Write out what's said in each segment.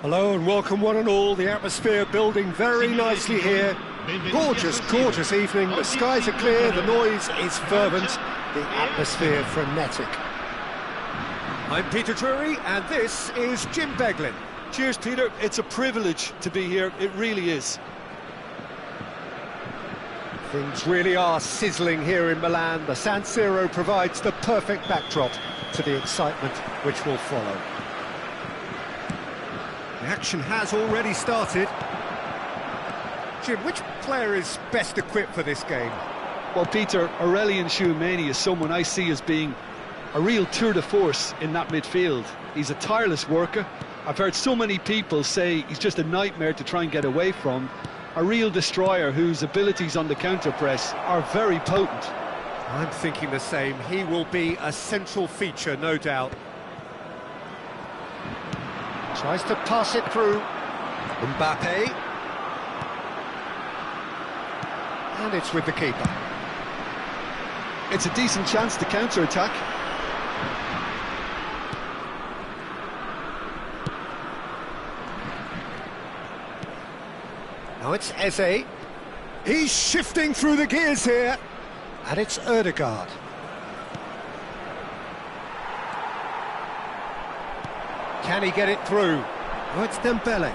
Hello and welcome one and all, the atmosphere building very nicely here. Gorgeous, gorgeous evening, the skies are clear, the noise is fervent, the atmosphere frenetic. I'm Peter Drury and this is Jim Beglin. Cheers Peter, it's a privilege to be here, it really is. Things really are sizzling here in Milan. The San Siro provides the perfect backdrop to the excitement which will follow. The action has already started. Jim, which player is best equipped for this game? Well, Peter, Aurelien Tchouameni is someone I see as being a real tour de force in that midfield. He's a tireless worker. I've heard so many people say he's just a nightmare to try and get away from. A real destroyer whose abilities on the counter-press are very potent. I'm thinking the same. He will be a central feature, no doubt. Tries to pass it through. Mbappe. And it's with the keeper. It's a decent chance to counter-attack. Now it's Eze. He's shifting through the gears here. And it's Ødegaard. Can he get it through? Oh, it's Dembele.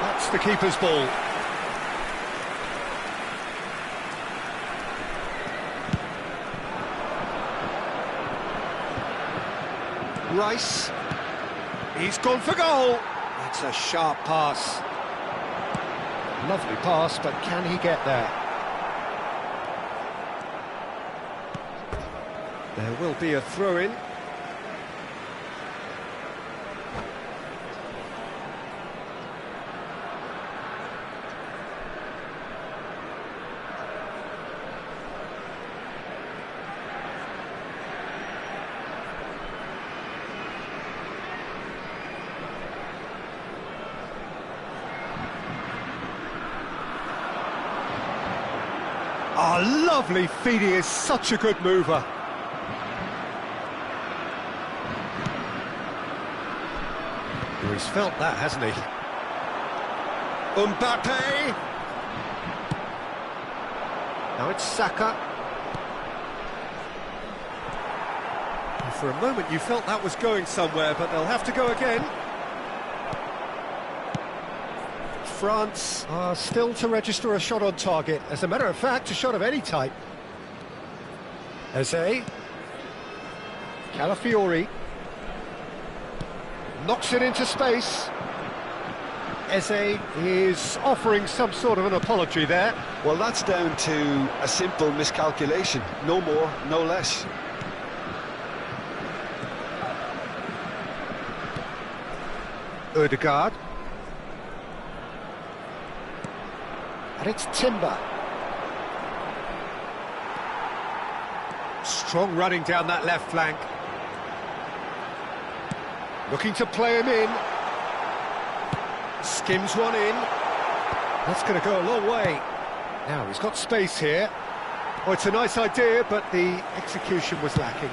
That's the keeper's ball. Rice. He's gone for goal. That's a sharp pass. Lovely pass, but can he get there? There will be a throw-in. Oh, lovely feed, he is such a good mover. Oh, he's felt that, hasn't he? Mbappe! Now it's Saka. For a moment you felt that was going somewhere, but they'll have to go again. France are still to register a shot on target. As a matter of fact, a shot of any type. Eze. Calafiori. Knocks it into space. Eze is offering some sort of an apology there. Well, that's down to a simple miscalculation. No more, no less. Ødegaard. And it's Timber. Strong running down that left flank. Looking to play him in. Skims one in. That's going to go a long way. Now, he's got space here. Oh, it's a nice idea, but the execution was lacking.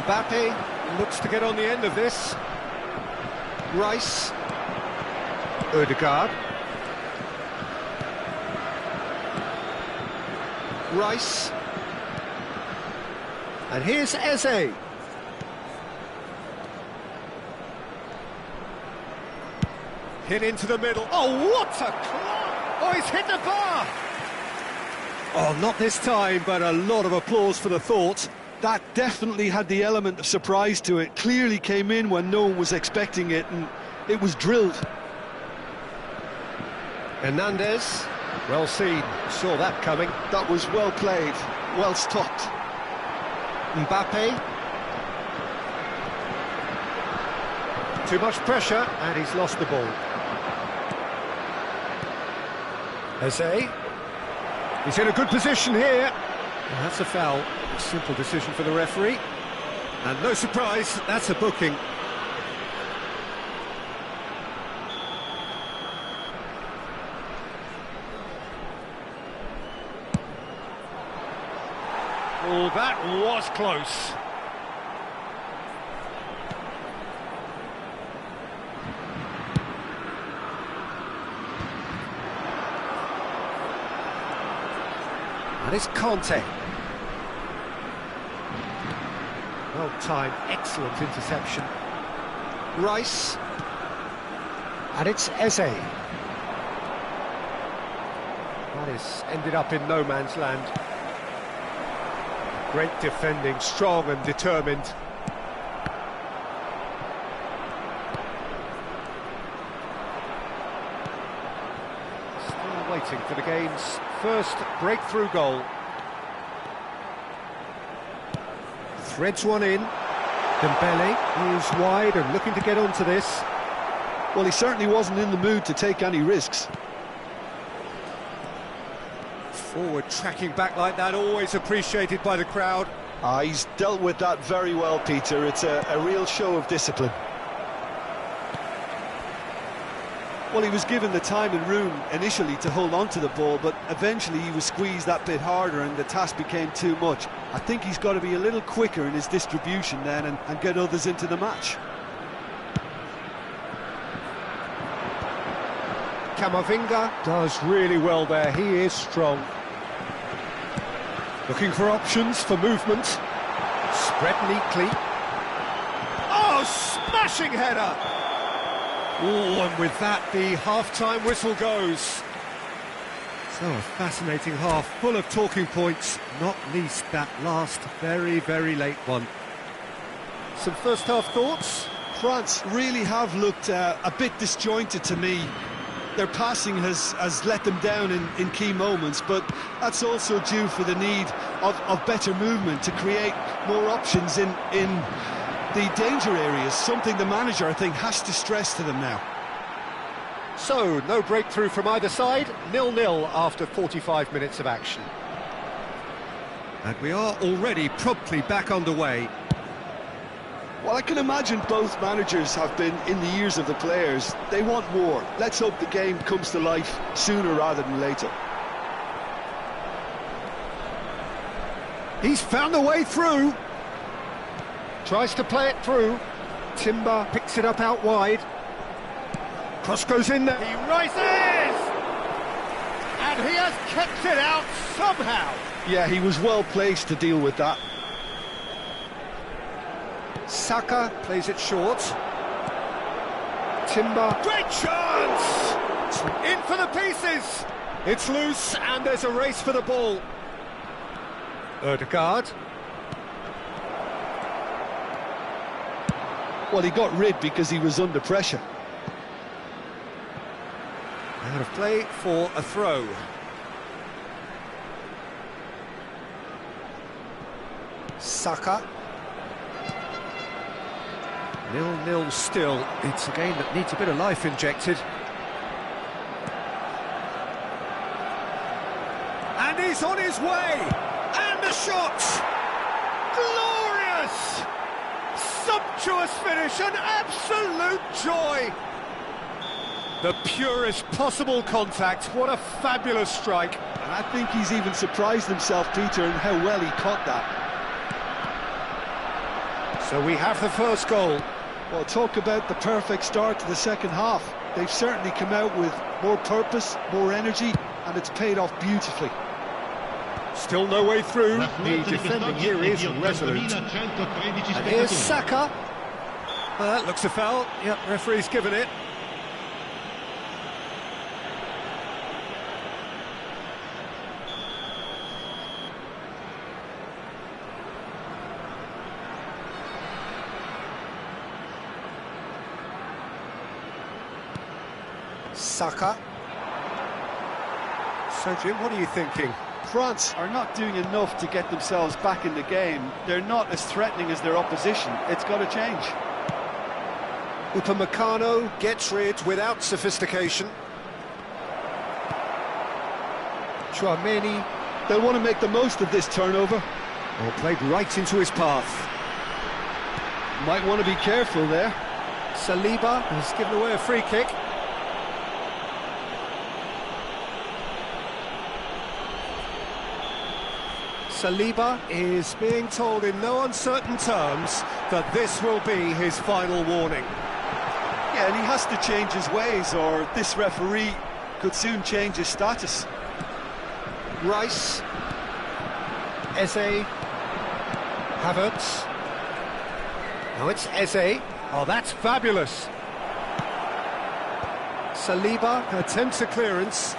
Mbappe looks to get on the end of this. Rice. Ødegaard. Rice. And here's Eze. Hit into the middle. Oh, what a clock! Oh, he's hit the bar! Oh, not this time, but a lot of applause for the thought. That definitely had the element of surprise to it. Clearly came in when no one was expecting it, and it was drilled. Hernandez, well seen, saw that coming. That was well played, well stopped. Mbappe. Too much pressure, and he's lost the ball. Eze. He's in a good position here. Well, that's a foul. A simple decision for the referee. And no surprise, that's a booking. Oh, that was close. And it's Conte. Well timed, excellent interception. Rice. And it's Eze. That is ended up in no man's land. Great defending, strong and determined. Still waiting for the game's first breakthrough goal. Threads one in. Dembele is wide and looking to get onto this. Well, he certainly wasn't in the mood to take any risks. Forward tracking back like that, always appreciated by the crowd. He's dealt with that very well, Peter. It's a real show of discipline. Well, he was given the time and room initially to hold on to the ball, but eventually he was squeezed that bit harder and the task became too much. I think he's got to be a little quicker in his distribution then and get others into the match. Camavinga does really well there, he is strong. Looking for options for movement. Spread neatly. Oh, smashing header! Oh, and with that, the half-time whistle goes. So a fascinating half, full of talking points, not least that last very, very late one. Some first-half thoughts? France really have looked a bit disjointed to me. Their passing has let them down in key moments, but that's also due for the need of better movement to create more options in the danger areas, something the manager, I think, has to stress to them now. So, no breakthrough from either side, 0-0 after 45 minutes of action. And we are already promptly back underway. Well, I can imagine both managers have been in the ears of the players. They want more. Let's hope the game comes to life sooner rather than later. He's found a way through. Tries to play it through. Timber picks it up out wide. Cross goes in there. He rises! And he has kept it out somehow. Yeah, he was well placed to deal with that. Saka plays it short. Timber. Great chance! In for the pieces! It's loose and there's a race for the ball. Ødegaard. Well, he got rid because he was under pressure. Out of play for a throw. Saka. 0-0 still. It's a game that needs a bit of life injected. And he's on his way! And the shot! Glorious! Sumptuous finish, an absolute joy! The purest possible contact, what a fabulous strike. And I think he's even surprised himself, Peter, in how well he caught that. So we have the first goal. Well, talk about the perfect start to the second half. They've certainly come out with more purpose, more energy, and it's paid off beautifully. Still no way through. The defending here is resolute. And here's Saka. Well, that looks a foul. Yep, referee's given it. Saka. So, Jim, what are you thinking? France are not doing enough to get themselves back in the game. They're not as threatening as their opposition. It's got to change. Upamecano gets rid without sophistication. Chouameni. They'll want to make the most of this turnover. Oh, played right into his path. Might want to be careful there. Saliba has given away a free kick. Saliba is being told in no uncertain terms that this will be his final warning. Yeah, and he has to change his ways, or this referee could soon change his status. Rice. Eze. Havertz. Now it's Eze. Oh, that's fabulous. Saliba attempts a clearance.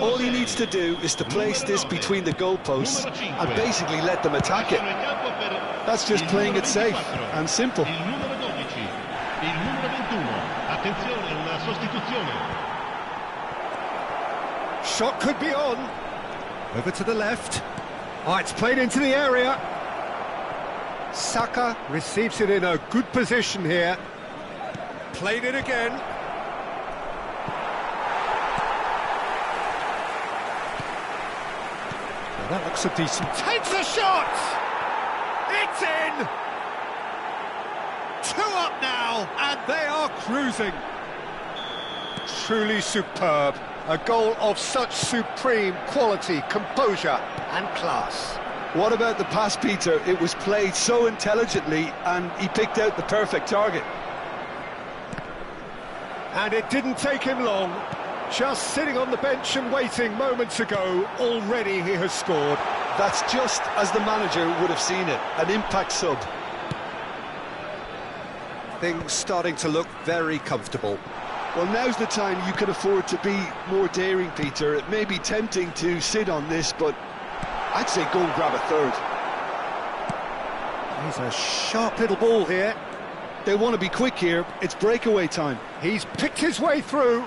All he needs to do is to place this between the goalposts and basically let them attack it. That's just playing it safe and simple. Shot could be on. Over to the left. Oh, it's played into the area. Saka receives it in a good position here. Played it again. Well, that looks a decent... Takes a shot! It's in! 2 up now, and they are cruising. Truly superb. A goal of such supreme quality, composure and class. What about the pass, Peter? It was played so intelligently and he picked out the perfect target. And it didn't take him long. Just sitting on the bench and waiting moments ago, already he has scored. That's just as the manager would have seen it, an impact sub. Things starting to look very comfortable. Well, now's the time you can afford to be more daring, Peter. It may be tempting to sit on this, but I'd say go and grab a third. He's a sharp little ball here. They want to be quick here. It's breakaway time. He's picked his way through.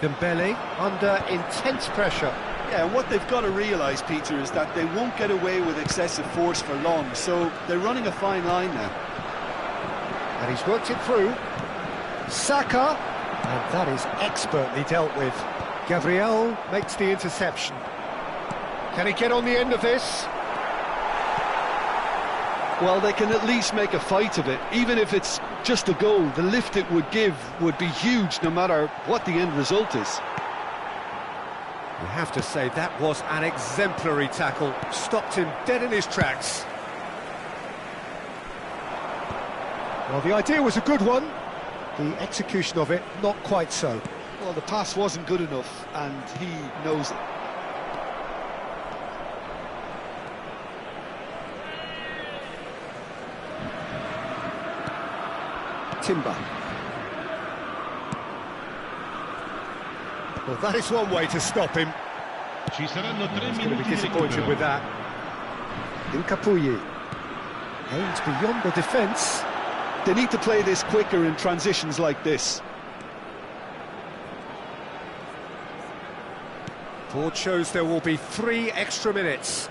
Dembele under intense pressure. Yeah, and what they've got to realise, Peter, is that they won't get away with excessive force for long, so they're running a fine line now. And he's worked it through. Saka, and that is expertly dealt with. Gabriel makes the interception. Can he get on the end of this? Well, they can at least make a fight of it. Even if it's just a goal, the lift it would give would be huge no matter what the end result is. You have to say that was an exemplary tackle. Stopped him dead in his tracks. Well, the idea was a good one. The execution of it, not quite so. Well, the pass wasn't good enough, and he knows it. Timber. Well, that is one way to stop him. He's going to be disappointed with that. Incapuyi. Aims beyond the defence. They need to play this quicker in transitions like this. Board shows there will be 3 extra minutes.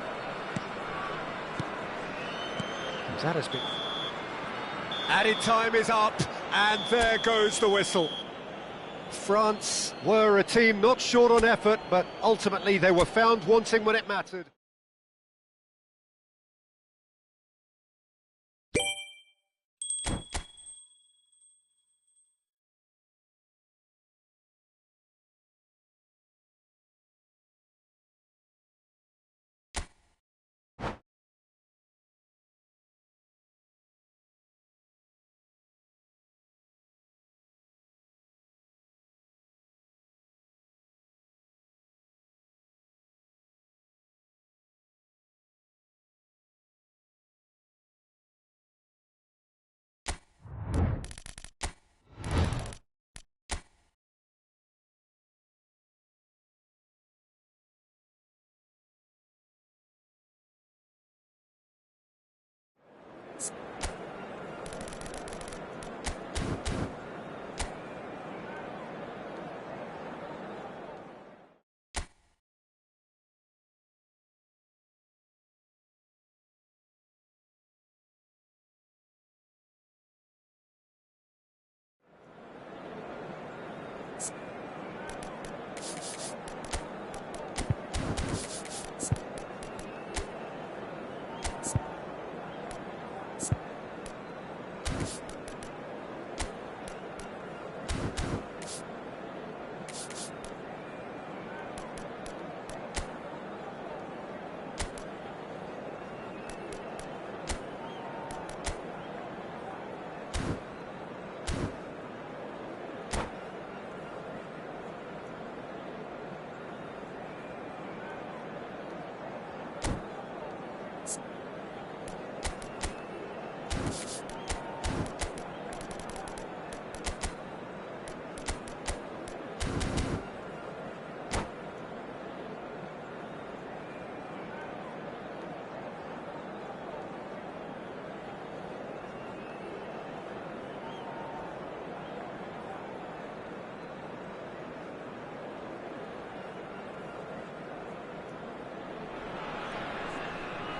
That has been... Added time is up, and there goes the whistle. France were a team not short on effort, but ultimately they were found wanting when it mattered.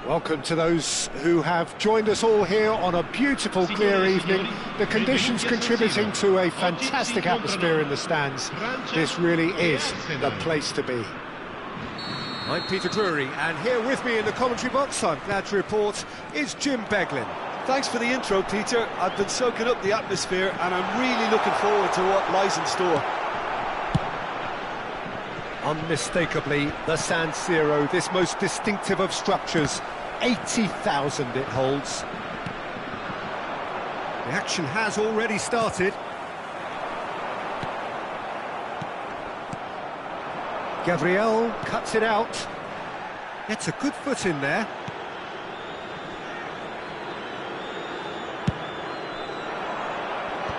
Welcome to those who have joined us all here on a beautiful, clear evening. The conditions contributing to a fantastic atmosphere in the stands. This really is the place to be. I'm Peter Drury, and here with me in the commentary box, I'm glad to report, is Jim Beglin. Thanks for the intro, Peter. I've been soaking up the atmosphere, and I'm really looking forward to what lies in store. Unmistakably, the San Siro, this most distinctive of structures. 80,000 it holds. The action has already started. Gabriel cuts it out. Gets a good foot in there.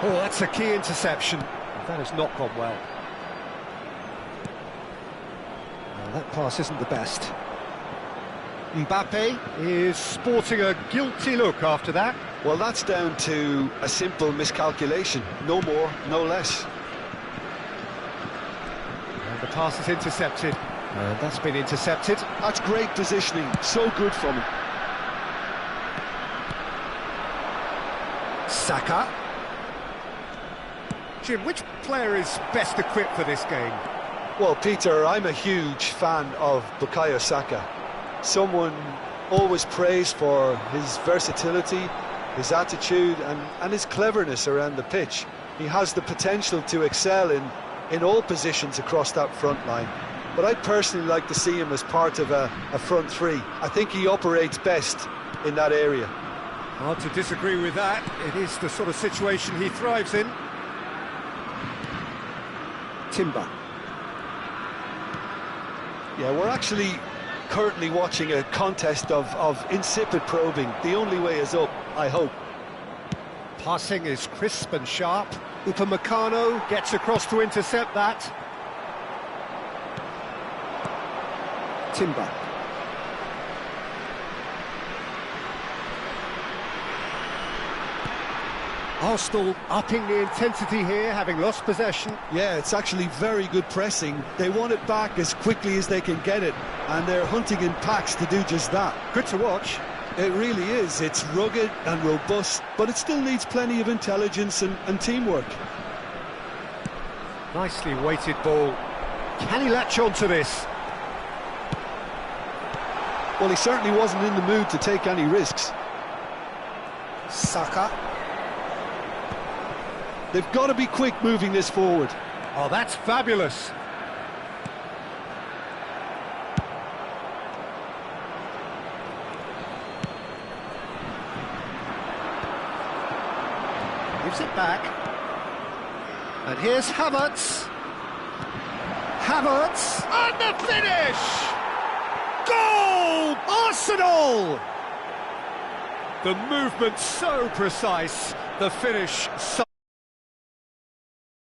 Oh, that's a key interception. That has not gone well. Well, that pass isn't the best. Mbappe is sporting a guilty look after that. Well, that's down to a simple miscalculation. No more, no less. And the pass is intercepted. And that's been intercepted. That's great positioning. So good from him. Saka. Jim, which player is best equipped for this game? Well, Peter, I'm a huge fan of Bukayo Saka. Someone always praised for his versatility, his attitude and his cleverness around the pitch. He has the potential to excel in all positions across that front line. But I'd personally like to see him as part of a front three. I think he operates best in that area. Hard to disagree with that. It is the sort of situation he thrives in. Timber. Yeah, we're actually currently watching a contest of insipid probing. The only way is up, I hope. Passing is crisp and sharp. Upamecano gets across to intercept that. Timber. Arsenal upping the intensity here, having lost possession. Yeah, it's actually very good pressing. They want it back as quickly as they can get it, and they're hunting in packs to do just that. Good to watch. It really is. It's rugged and robust, but it still needs plenty of intelligence and teamwork. Nicely weighted ball. Can he latch on to this? Well, he certainly wasn't in the mood to take any risks. Saka. They've got to be quick moving this forward. Oh, that's fabulous. Gives it back. And here's Havertz. Havertz. And the finish! Goal! Arsenal! The movement so precise, the finish so...